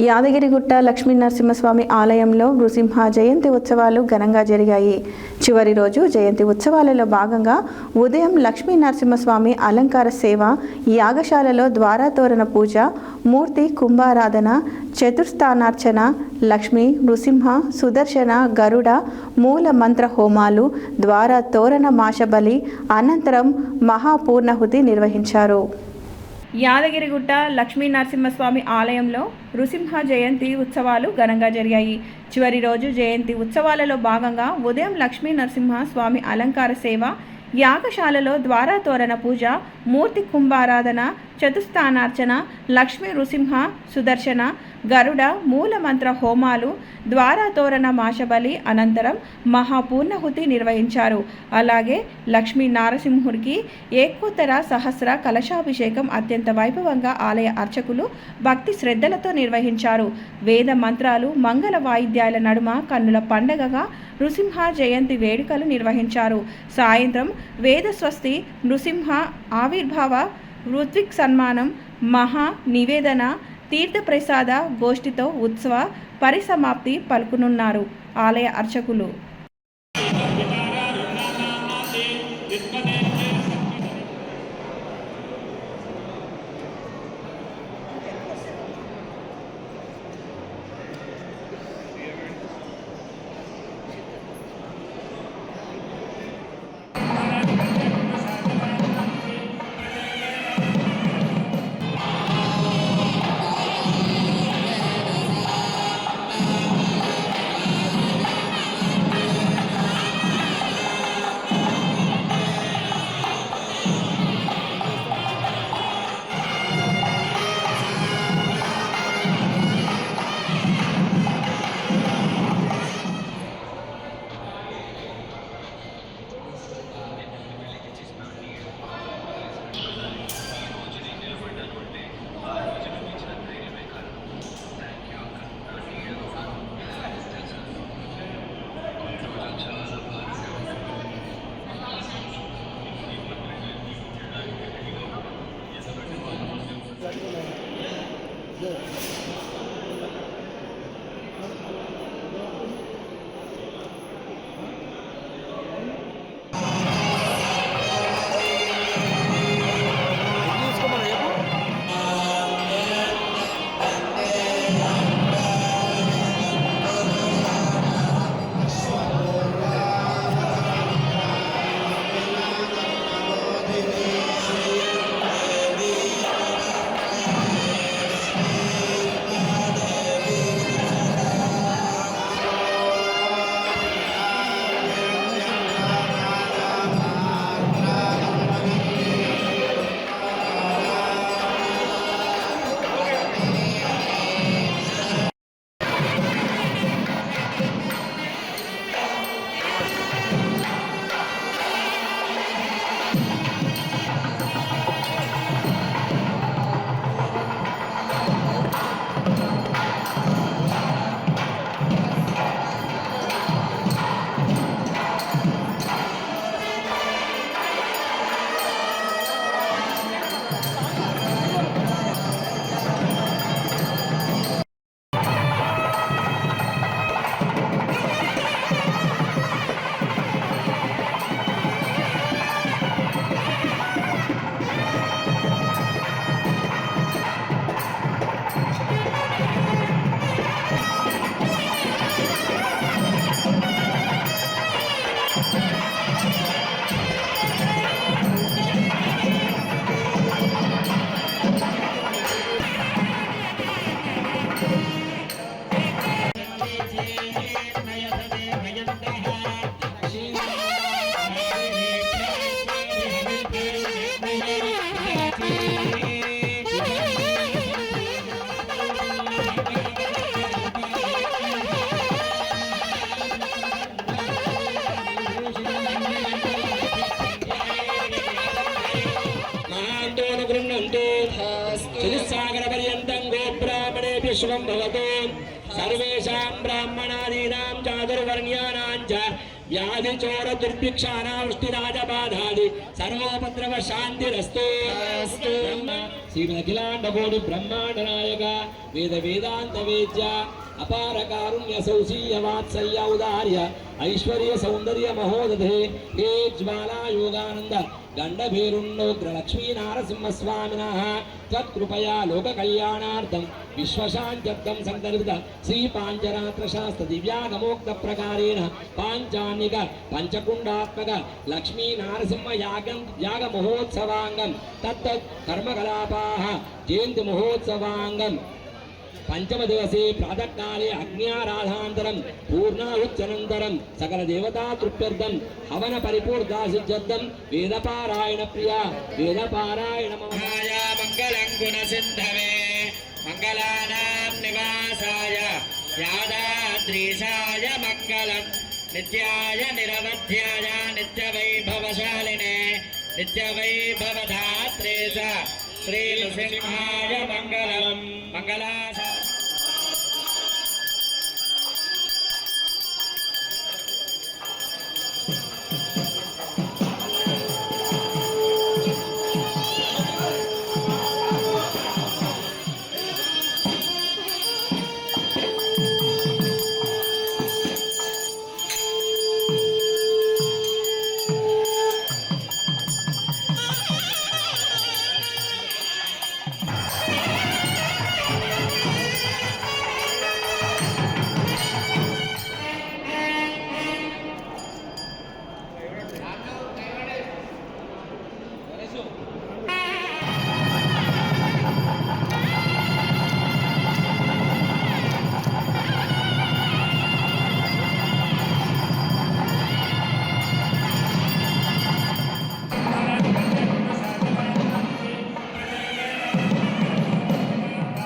యాదగిరిగుట్ట లక్ష్మీ నరసింహస్వామి ఆలయంలో నృసింహ జయంతి ఉత్సవాలు ఘనంగా జరిగాయి. చివరి రోజు జయంతి ఉత్సవాలలో భాగంగా ఉదయం లక్ష్మీ నరసింహస్వామి అలంకార సేవ, యాగశాలలో ద్వారాతోరణ పూజ, మూర్తి కుంభారాధన, చతుర్థానార్చన, లక్ష్మీ, నృసింహ, సుదర్శన, గరుడ మూల మంత్ర హోమాలు, ద్వారాతోరణ మాషబలి అనంతరం మహాపూర్ణాహుతి నిర్వహించారు. యాదగిరిగుట్ట లక్ష్మీ నరసింహస్వామి ఆలయంలో నృసింహ జయంతి ఉత్సవాలు ఘనంగా జరిగాయి. చివరి రోజు జయంతి ఉత్సవాలలో భాగంగా ఉదయం లక్ష్మీ నరసింహ స్వామి అలంకార సేవ, యాగశాలలో ద్వారాతోరణ పూజ, మూర్తి కుంభారాధన, చతుస్థానార్చన, లక్ష్మీ, నృసింహ, సుదర్శన, గరుడ మూల మంత్ర హోమాలు, ద్వారాతోరణ మాషబలి అనంతరం మహాపూర్ణాహుతి నిర్వహించారు. అలాగే లక్ష్మీ నారసింహుడికి ఏకోత్తర సహస్ర కలశాభిషేకం అత్యంత వైభవంగా ఆలయ అర్చకులు భక్తి శ్రద్ధలతో నిర్వహించారు. వేద మంత్రాలు, మంగళ వాయిద్యాల నడుమ కన్నుల పండగగా నృసింహ జయంతి వేడుకలు నిర్వహించారు. సాయంత్రం వేద స్వస్తి, నృసింహ ఆవిర్భావ, ఋత్విక్ సన్మానం, మహా నివేదన, తీర్థప్రసాద గోష్ఠితో ఉత్సవ పరిసమాప్తి పలుకునున్నారు ఆలయ అర్చకులు. चतुस्सागरपर्यन्तं गोब्राह्मणेभ्यः शुभं भवतु। सर्वेषां ब्राह्मणादीनां चातुर्वर्ण्यानां च व्याधिचोरदुर्भिक्षानावृष्टिराजबाधादि सर्वोपद्रव शान्तिरस्तु। శ్రీమదఖిలాండకోటి బ్రహ్మాండ నాయక వేద వేదాంత వేద్య అపార కారుణ్య సౌశీయ వాత్సల్య ఔదార్య ఐశ్వర్య సౌందర్య మహోదధే హే జ్వాలా యోగానంద గండభేరుణ్ణోగ్ర లక్ష్మీ నారసింహస్వామినః త్వత్కృపయా లోక కళ్యాణార్థం విశ్వశాంత్యర్థం సంకల్పిత శ్రీ పాంచరాత్ర శాస్త్ర దివ్యాగమోక్త ప్రకారేణ పాంచాన్నిక పంచకుండాత్మక లక్ష్మీ నారసింహ యాగ మహోత్సవాంగం తత్తత్ కర్మకలాపాః జయంతి మహోత్సవాంగం पंचम दिवसे प्रातःकाले अग्न्याराधानन्तरं पूर्णाहुत्यनन्तरं सकल देवता तृप्त्यर्थं हवन परिपूर्णासिद्ध्यर्थं वेदपारायण प्रिया वेदपारायण महाय मंगलं गुणसिद्धवे मंगलानां निवासाय यादाद्रीशाय मंगलं नित्याय निरवध्याय नित्यवैभवशालिने नित्यवैभवधात्रे च श्री नृसिंहाय मंगलम् मंगला